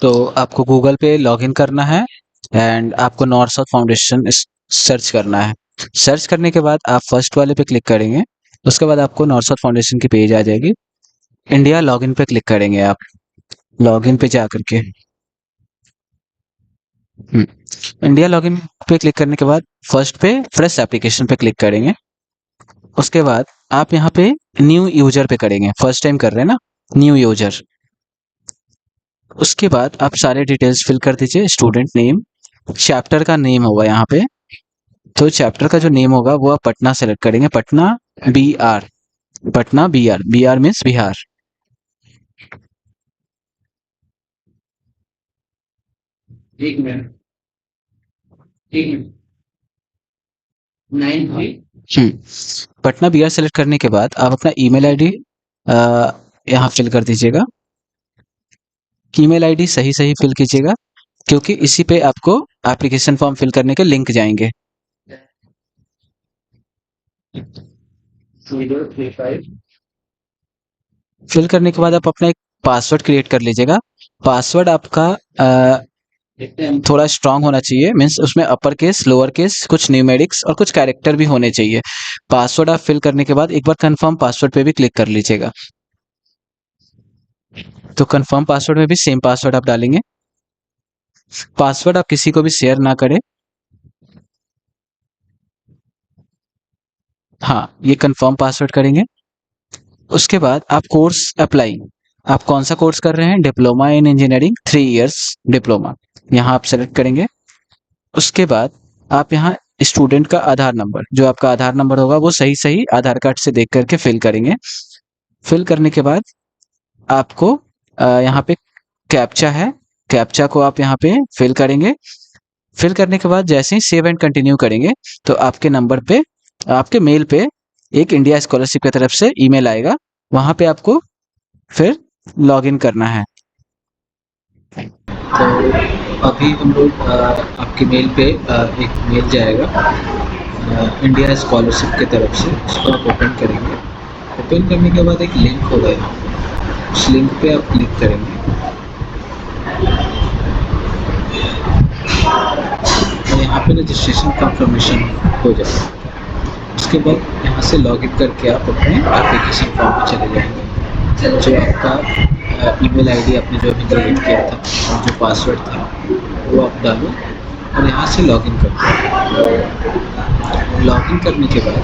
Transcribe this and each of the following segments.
तो आपको गूगल पे लॉगिन करना है एंड आपको नॉर्थ साउथ फाउंडेशन सर्च करना है। सर्च करने के बाद आप फर्स्ट वाले पे क्लिक करेंगे। उसके बाद आपको नॉर्थ साउथ फाउंडेशन की पेज आ जाएगी। इंडिया लॉगिन पे क्लिक करेंगे आप। लॉगिन पे जा करके इंडिया लॉगिन पे क्लिक करने के बाद फर्स्ट पे फ्रेश एप्लीकेशन पे क्लिक करेंगे। उसके बाद आप यहाँ पे न्यू यूजर पे करेंगे। फर्स्ट टाइम कर रहे हैं ना, न्यू यूजर। उसके बाद आप सारे डिटेल्स फिल कर दीजिए। स्टूडेंट नेम, चैप्टर का नेम होगा यहाँ पे। तो चैप्टर का जो नेम होगा वो आप पटना सेलेक्ट करेंगे। Patna B R, Patna B R, B R means Bihar. एक मिनट, एक minute, 93। Patna B R select करने के बाद आप अपना ईमेल आईडी यहाँ फिल कर दीजिएगा। ईमेल आईडी सही सही फिल कीजिएगा, क्योंकि इसी पे आपको एप्लीकेशन फॉर्म फिल करने के लिंक जाएंगे। 035। फिल करने के बाद आप अपना एक पासवर्ड क्रिएट कर लीजिएगा। पासवर्ड आपका थोड़ा स्ट्रांग होना चाहिए, मीन्स उसमें अपर केस, लोअर केस, कुछ न्यूमेरिक्स और कुछ कैरेक्टर भी होने चाहिए। पासवर्ड आप फिल करने के बाद एक बार कंफर्म पासवर्ड पे भी क्लिक कर लीजिएगा। तो कंफर्म पासवर्ड में भी सेम पासवर्ड आप डालेंगे। पासवर्ड आप किसी को भी शेयर ना करें। हाँ, ये कंफर्म पासवर्ड करेंगे। उसके बाद आप कोर्स अप्लाई, आप कौन सा कोर्स कर रहे हैं? Diploma in engineering 3 years diploma, यहाँ आप सेलेक्ट करेंगे। उसके बाद आप यहाँ स्टूडेंट का आधार नंबर, जो आपका आधार नंबर होगा वो सही सही आधार कार्ड से देख करके फिल करेंगे। फिल करने के बाद आपको यहाँ पे कैप्चा है, कैप्चा को आप यहाँ पे फिल करेंगे। फिल करने के बाद जैसे ही सेव एंड कंटिन्यू करेंगे तो आपके नंबर पे, आपके मेल पे एक इंडिया स्कॉलरशिप की तरफ से ईमेल आएगा। वहां पे आपको फिर लॉगिन करना है। तो अभी हम लोग आपके मेल पे एक मेल जाएगा इंडिया स्कॉलरशिप की तरफ से, उसको आप ओपन करेंगे। ओपन करने के बाद एक लिंक होगा यहाँ पे, उस लिंक पे आप क्लिक करेंगे और यहाँ पे रजिस्ट्रेशन कंफर्मेशन हो जाएगा। उसके बाद यहाँ से लॉगिन करके आप अपने एप्लीकेशन फॉर्म में चले जाएंगे। जो आपका ईमेल आईडी आपने जो अभी क्रिएट किया था और जो पासवर्ड था वो आप डालो और यहाँ से लॉगिन कर दो। लॉगिन करने के बाद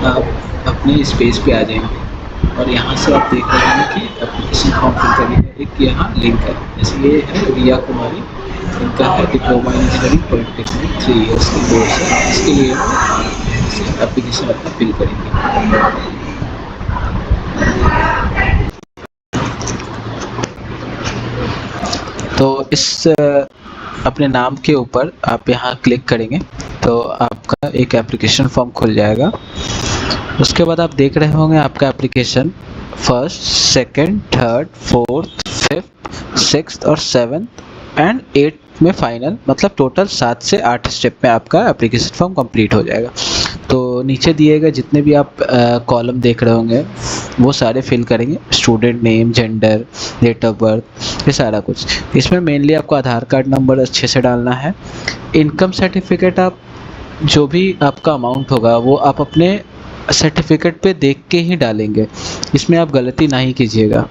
आप अपने इस पेज पे आ जाएंगे और यहाँ से आप देख रहे हैं कि एप्लीकेशन फॉर्म फिल करने का एक यहाँ लिंक है। जैसे ये है रिया कुमारी, इनका है डिप्लोमा इंजीनियरिंग पॉलिटेक्निक 3 इयर्स की कोर्स है। इसके लिए एप्लीकेशन अपना फिल करेंगे। तो इस अपने नाम के ऊपर आप यहाँ क्लिक करेंगे तो आपका एक एप्लीकेशन फॉर्म खुल जाएगा। उसके बाद आप देख रहे होंगे आपका application first, second, third, fourth, fifth, sixth और सेवन्थ एंड 8 में फाइनल, मतलब टोटल 7 से 8 स्टेप में आपका एप्लीकेशन फॉर्म कंप्लीट हो जाएगा। तो नीचे दिए गए जितने भी आप कॉलम देख रहे होंगे वो सारे फिल करेंगे। Student name, gender, date of birth, ये सारा कुछ। इसमें मेनली आपको आधार कार्ड नंबर अच्छे से डालना है। इनकम सर्टिफिकेट, आप जो भी आपका अमाउंट होगा वो आप अपने सर्टिफिकेट पे देख के ही डालेंगे, इसमें आप गलती नहीं कीजिएगा।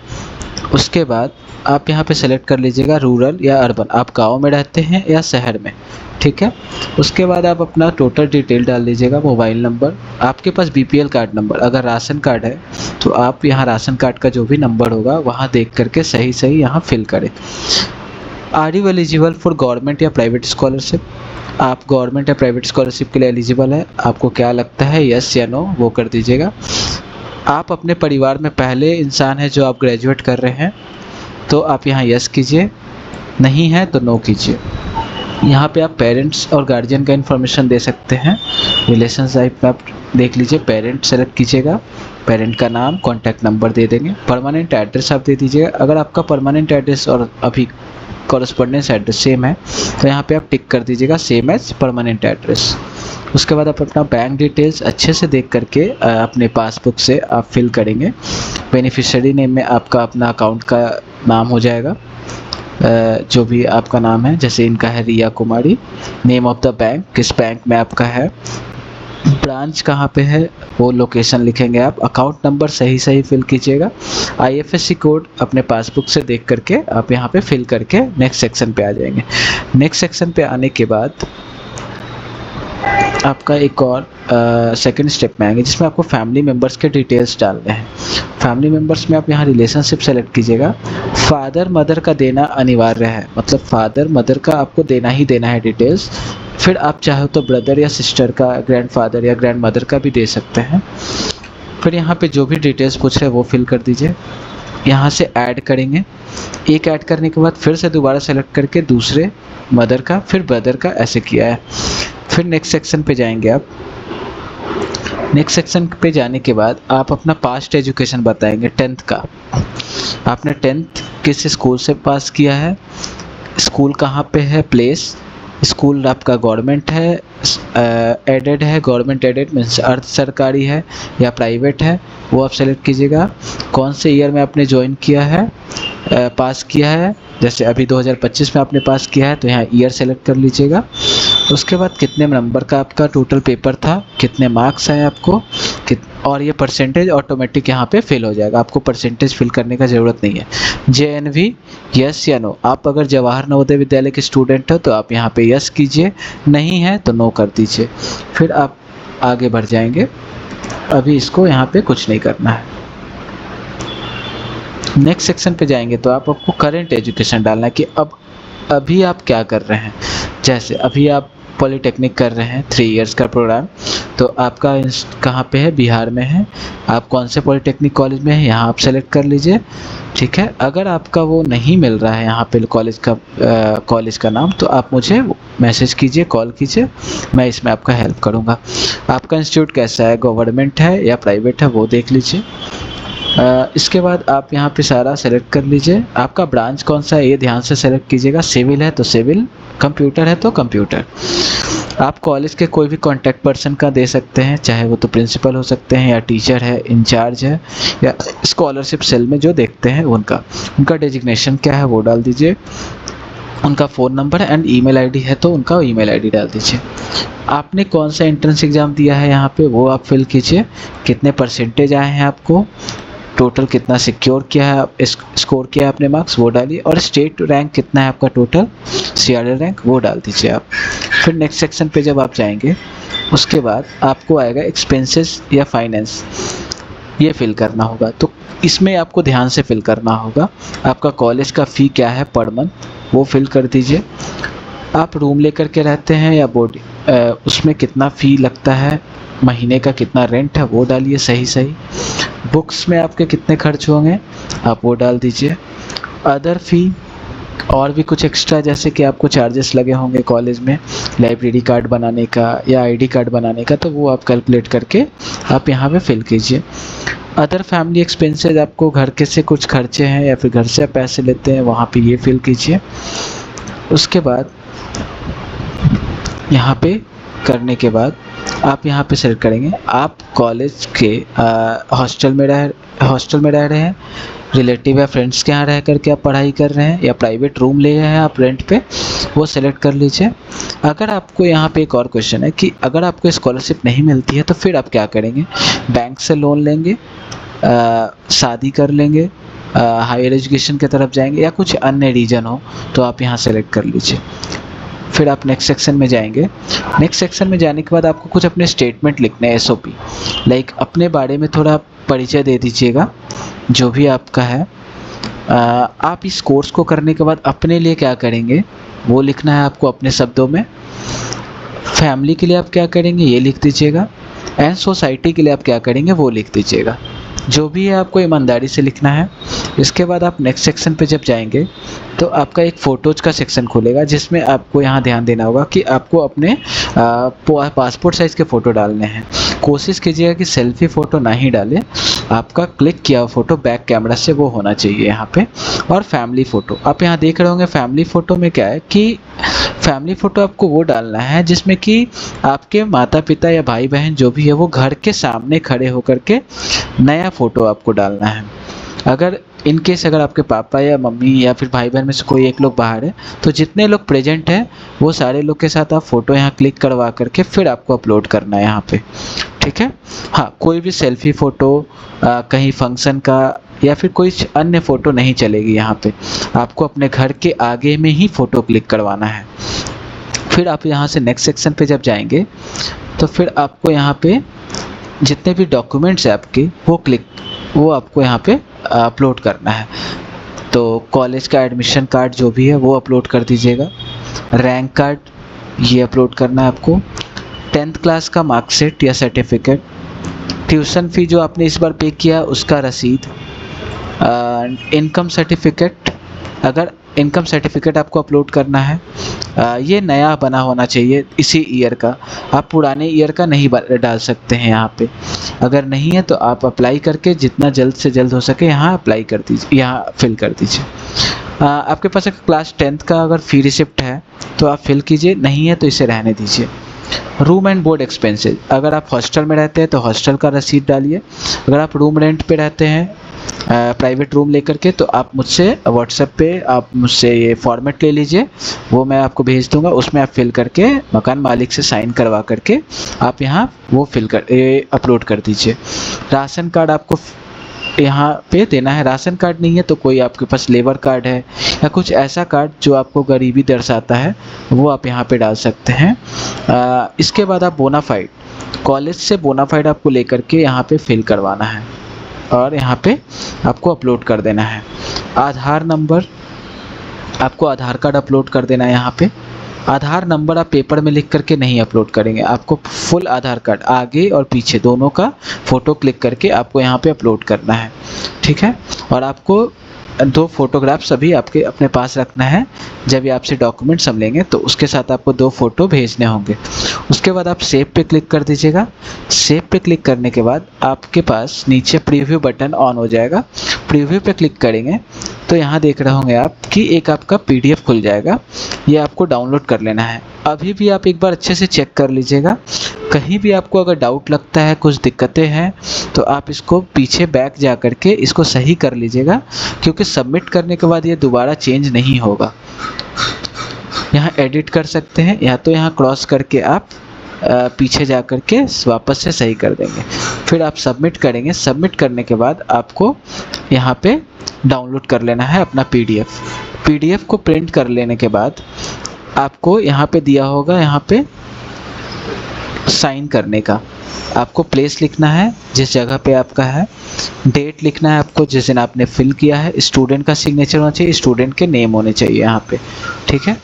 उसके बाद आप यहाँ पे सेलेक्ट कर लीजिएगा रूरल या अर्बन, आप गांव में रहते हैं या शहर में, ठीक है। उसके बाद आप अपना टोटल डिटेल डाल लीजिएगा, मोबाइल नंबर, आपके पास बीपीएल कार्ड नंबर, अगर राशन कार्ड है तो आप यहाँ राशन कार्ड का जो भी नंबर होगा वहाँ देख करके सही सही यहाँ फिल करें। Are you eligible for government या प्राइवेट स्कॉलरशिप, आप गवर्नमेंट या प्राइवेट स्कॉलरशिप के लिए एलिजिबल है, आपको क्या लगता है यस या नो वो कर दीजिएगा। आप अपने परिवार में पहले इंसान है जो आप ग्रेजुएट कर रहे हैं तो आप यहाँ यस कीजिए, नहीं है तो नो कीजिए। यहाँ पे आप पेरेंट्स और गार्जियन का इन्फॉर्मेशन दे सकते हैं। रिलेशन टाइप में आप देख लीजिए, पेरेंट सेलेक्ट कीजिएगा, पेरेंट का नाम, कॉन्टैक्ट नंबर दे देंगे। परमानेंट एड्रेस आप दे दीजिएगा, अगर आपका परमानेंट एड्रेस और अभी कॉरेस्पॉन्डेंस एड्रेस सेम है तो यहाँ पे आप टिक कर दीजिएगा सेम एज परमानेंट एड्रेस। उसके बाद आप अपना बैंक डिटेल्स अच्छे से देख करके अपने पासबुक से आप फिल करेंगे। बेनिफिशियरी नेम में आपका अपना अकाउंट का नाम हो जाएगा। जो भी आपका नाम है, जैसे इनका है Riya Kumari, name of the bank, किस बैंक में आपका है, ब्रांच कहाँ पे है वो लोकेशन लिखेंगे आप, अकाउंट नंबर सही सही फिल कीजिएगा, आईएफएससी कोड अपने पासबुक से देख करके आप यहाँ पे फिल करके नेक्स्ट सेक्शन पे आ जाएंगे। नेक्स्ट सेक्शन पे आने के बाद आपका एक और सेकंड स्टेप में आएंगे जिसमें आपको फैमिली मेम्बर्स के डिटेल्स डालने हैं। फैमिली मेम्बर्स में आप यहाँ रिलेशनशिप सेलेक्ट कीजिएगा। फादर मदर का देना अनिवार्य है, मतलब फादर मदर का आपको देना ही देना है डिटेल्स। फिर आप चाहो तो ब्रदर या सिस्टर का, ग्रैंडफादर या ग्रैंड मदर का भी दे सकते हैं। फिर यहाँ पे जो भी डिटेल्स पूछ रहे हैं वो फिल कर दीजिए। यहाँ से ऐड करेंगे, एक ऐड करने के बाद फिर से दोबारा सेलेक्ट करके दूसरे मदर का, फिर ब्रदर का, ऐसे किया है। फिर नेक्स्ट सेक्शन पे जाएंगे आप। नेक्स्ट सेक्शन पे जाने के बाद आप अपना पास्ट एजुकेशन बताएंगे, 10th का। आपने 10th किस स्कूल से पास किया है, स्कूल कहाँ पे है, प्लेस, स्कूल आपका गवर्नमेंट है, एडेड है, गवर्नमेंट एडेड मीन्स अर्ध सरकारी है या प्राइवेट है, वो आप सेलेक्ट कीजिएगा। कौन से ईयर में आपने ज्वाइन किया है, पास किया है, जैसे अभी 2025 में आपने पास किया है तो यहाँ ईयर सेलेक्ट कर लीजिएगा। उसके बाद कितने नंबर का आपका टोटल पेपर था, कितने मार्क्स आए आपको, और ये परसेंटेज ऑटोमेटिक यहाँ पे फिल हो जाएगा, आपको परसेंटेज फिल करने का ज़रूरत नहीं है। JNV यस या नो, आप अगर जवाहर नवोदय विद्यालय के स्टूडेंट हो तो आप यहाँ पे यस कीजिए, नहीं है तो नो कर दीजिए। फिर आप आगे बढ़ जाएंगे, अभी इसको यहाँ पे कुछ नहीं करना है। नेक्स्ट सेक्शन पे जाएंगे तो आपको करेंट एजुकेशन डालना है कि अभी आप क्या कर रहे हैं। जैसे अभी आप पॉलिटेक्निक कर रहे हैं 3 इयर्स का प्रोग्राम, तो आपका कहाँ पे है, बिहार में है, आप कौन से पॉलिटेक्निक कॉलेज में है यहाँ आप सेलेक्ट कर लीजिए, ठीक है। अगर आपका वो नहीं मिल रहा है यहाँ पे कॉलेज का नाम, तो आप मुझे मैसेज कीजिए, कॉल कीजिए, मैं इसमें आपका हेल्प करूँगा। आपका इंस्टीट्यूट कैसा है, गवर्नमेंट है या प्राइवेट है, वो देख लीजिए। इसके बाद आप यहाँ पे सारा सेलेक्ट कर लीजिए। आपका ब्रांच कौन सा है ये ध्यान से सेलेक्ट कीजिएगा, सिविल है तो सिविल, कंप्यूटर है तो कंप्यूटर। आप कॉलेज के कोई भी कॉन्टैक्ट पर्सन का दे सकते हैं, चाहे वो तो प्रिंसिपल हो सकते हैं या टीचर है, इंचार्ज है, या स्कॉलरशिप सेल में जो देखते हैं उनका डेजिग्नेशन क्या है वो डाल दीजिए। उनका phone number and email ID है तो उनका ईमेल आईडी डाल दीजिए। आपने कौन सा एंट्रेंस एग्ज़ाम दिया है यहाँ पे वो आप फिल कीजिए, कितने परसेंटेज आए हैं आपको, टोटल कितना सिक्योर किया है, स्कोर किया है आपने मार्क्स वो डालिए, और स्टेट रैंक कितना है आपका टोटल, CRL रैंक वो डाल दीजिए आप। फिर नेक्स्ट सेक्शन पे जब आप जाएंगे उसके बाद आपको आएगा एक्सपेंसेस या फाइनेंस, ये फिल करना होगा। तो इसमें आपको ध्यान से फिल करना होगा। आपका कॉलेज का फ़ी क्या है पर मंथ वो फिल कर दीजिए। आप रूम लेकर के रहते हैं या बोर्ड, उसमें कितना फ़ी लगता है, महीने का कितना रेंट है वो डालिए सही सही। बुक्स में आपके कितने खर्च होंगे आप वो डाल दीजिए। अदर फ़ी और भी कुछ एक्स्ट्रा जैसे कि आपको चार्जेस लगे होंगे कॉलेज में लाइब्रेरी कार्ड बनाने का या ID कार्ड बनाने का, तो वो आप कैलकुलेट करके आप यहाँ पे फिल कीजिए। अदर फैमिली एक्सपेंसेस, आपको घर के से कुछ खर्चे हैं या फिर घर से आप पैसे लेते हैं वहाँ पे ये फिल कीजिए। उसके बाद यहाँ पे करने के बाद आप यहाँ पे सेलेक्ट करेंगे आप कॉलेज के हॉस्टल में रह रहे हैं, रिलेटिव या फ्रेंड्स के यहाँ रह करके आप पढ़ाई कर रहे हैं, या प्राइवेट रूम ले रहे हैं आप रेंट पे, वो सेलेक्ट कर लीजिए। अगर आपको यहाँ पे एक और क्वेश्चन है कि अगर आपको स्कॉलरशिप नहीं मिलती है तो फिर आप क्या करेंगे, बैंक से लोन लेंगे, शादी कर लेंगे, हायर एजुकेशन की तरफ जाएंगे, या कुछ अन्य रीज़न हो तो आप यहाँ सेलेक्ट कर लीजिए। फिर आप नेक्स्ट सेक्शन में जाएंगे। नेक्स्ट सेक्शन में जाने के बाद आपको कुछ अपने स्टेटमेंट लिखने हैं, SOP, लाइक अपने बारे में थोड़ा परिचय दे दीजिएगा जो भी आपका है। आप इस कोर्स को करने के बाद अपने लिए क्या करेंगे वो लिखना है आपको अपने शब्दों में। फैमिली के लिए आप क्या करेंगे ये लिख दीजिएगा, एंड सोसाइटी के लिए आप क्या करेंगे वो लिख दीजिएगा। जो भी है आपको ईमानदारी से लिखना है। इसके बाद आप नेक्स्ट सेक्शन पे जब जाएंगे तो आपका एक फ़ोटोज़ का सेक्शन खुलेगा जिसमें आपको यहाँ ध्यान देना होगा कि आपको अपने पासपोर्ट साइज़ के फ़ोटो डालने हैं। कोशिश कीजिएगा कि सेल्फी फ़ोटो ना ही डालें, आपका क्लिक किया हुआ फ़ोटो बैक कैमरा से वो होना चाहिए यहाँ पे। और फैमिली फ़ोटो आप यहाँ देख रहे होंगे, फैमिली फ़ोटो में क्या है कि फैमिली फ़ोटो आपको वो डालना है जिसमें कि आपके माता पिता या भाई बहन जो भी है वो घर के सामने खड़े होकर के नया फ़ोटो आपको डालना है। अगर इन केस अगर आपके पापा या मम्मी या फिर भाई बहन में से कोई एक लोग बाहर है, तो जितने लोग प्रेजेंट हैं वो सारे लोग के साथ आप फ़ोटो यहाँ क्लिक करवा करके फिर आपको अपलोड करना है यहाँ पे, ठीक है। हाँ, कोई भी सेल्फी फ़ोटो कहीं फंक्शन का या फिर कोई अन्य फ़ोटो नहीं चलेगी यहाँ पे, आपको अपने घर के आगे में ही फ़ोटो क्लिक करवाना है। फिर आप यहाँ से नेक्स्ट सेक्शन पे जब जाएंगे तो फिर आपको यहाँ पे जितने भी डॉक्यूमेंट्स हैं आपके वो आपको यहाँ पे अपलोड करना है। तो कॉलेज का एडमिशन कार्ड जो भी है वो अपलोड कर दीजिएगा, रैंक कार्ड ये अपलोड करना है आपको, 10th क्लास का मार्कशीट या सर्टिफिकेट, ट्यूशन फ़ी जो आपने इस बार पे किया उसका रसीद, इनकम सर्टिफिकेट, अगर इनकम सर्टिफिकेट आपको अपलोड करना है ये नया बना होना चाहिए इसी ईयर का, आप पुराने ईयर का नहीं डाल सकते हैं यहाँ पे। अगर नहीं है तो आप अप्लाई करके जितना जल्द से जल्द हो सके यहाँ अप्लाई कर दीजिए, यहाँ फिल कर दीजिए। आपके पास अगर क्लास 10th का अगर फ़ी रिसिप्ट है तो आप फिल कीजिए, नहीं है तो इसे रहने दीजिए। रूम एंड बोर्ड एक्सपेंसेस, अगर आप हॉस्टल में रहते हैं तो हॉस्टल का रसीद डालिए, अगर आप रूम रेंट पे रहते हैं प्राइवेट रूम लेकर के तो आप मुझसे व्हाट्सएप पे आप मुझसे ये फॉर्मेट ले लीजिए, वो मैं आपको भेज दूंगा, उसमें आप फिल करके मकान मालिक से साइन करवा करके आप यहाँ वो अपलोड कर दीजिए। राशन कार्ड आपको यहाँ पे देना है, राशन कार्ड नहीं है तो कोई आपके पास लेबर कार्ड है या कुछ ऐसा कार्ड जो आपको गरीबी दर्शाता है वो आप यहाँ पे डाल सकते हैं। इसके बाद आप बोनाफाइड, कॉलेज से बोनाफाइड आपको लेकर के यहाँ पे फिल करवाना है और यहाँ पे आपको अपलोड कर देना है। आधार नंबर, आपको आधार कार्ड अपलोड कर देना है यहाँ पे। आधार नंबर आप पेपर में लिख करके नहीं अपलोड करेंगे, आपको फुल आधार कार्ड आगे और पीछे दोनों का फ़ोटो क्लिक करके आपको यहाँ पे अपलोड करना है, ठीक है। और आपको 2 फोटोग्राफ्स अभी आपके अपने पास रखना है, जब ये आपसे डॉक्यूमेंट्स हम लेंगे तो उसके साथ आपको 2 फ़ोटो भेजने होंगे। उसके बाद आप सेव पे क्लिक कर दीजिएगा। सेव पे क्लिक करने के बाद आपके पास नीचे प्रीव्यू बटन ऑन हो जाएगा, प्रीव्यू पे क्लिक करेंगे तो यहाँ देख रहे होंगे आप कि एक आपका PDF खुल जाएगा, ये आपको डाउनलोड कर लेना है। अभी भी आप एक बार अच्छे से चेक कर लीजिएगा, कहीं भी आपको अगर डाउट लगता है, कुछ दिक्कतें हैं तो आप इसको पीछे बैक जा कर के इसको सही कर लीजिएगा, क्योंकि सबमिट करने के बाद ये दोबारा चेंज नहीं होगा। यहाँ एडिट कर सकते हैं या तो यहाँ क्रॉस करके आप पीछे जा कर के वापस से सही कर देंगे, फिर आप सबमिट करेंगे। सबमिट करने के बाद आपको यहाँ पे डाउनलोड कर लेना है अपना PDF को प्रिंट कर लेने के बाद आपको यहाँ पे दिया होगा, यहाँ पे साइन करने का आपको प्लेस लिखना है जिस जगह पे आपका है, डेट लिखना है आपको जिस दिन आपने फिल किया है, स्टूडेंट का सिग्नेचर होना चाहिए, स्टूडेंट के नेम होने चाहिए यहाँ पे, ठीक है।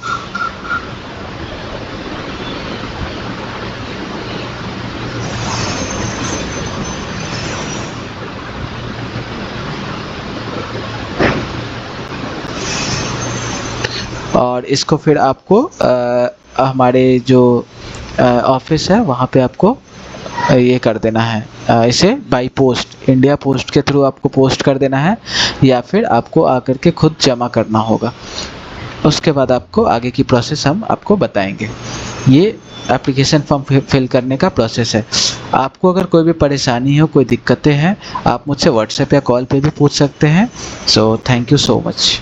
और इसको फिर आपको हमारे जो ऑफिस है वहाँ पे आपको ये कर देना है, इसे बाई पोस्ट इंडिया पोस्ट के थ्रू आपको पोस्ट कर देना है या फिर आपको आकर के खुद जमा करना होगा। उसके बाद आपको आगे की प्रोसेस हम आपको बताएंगे। ये एप्लीकेशन फॉर्म फिल करने का प्रोसेस है। आपको अगर कोई भी परेशानी हो, कोई दिक्कतें हैं, आप मुझसे व्हाट्सएप या कॉल पे भी पूछ सकते हैं। So thank you so much.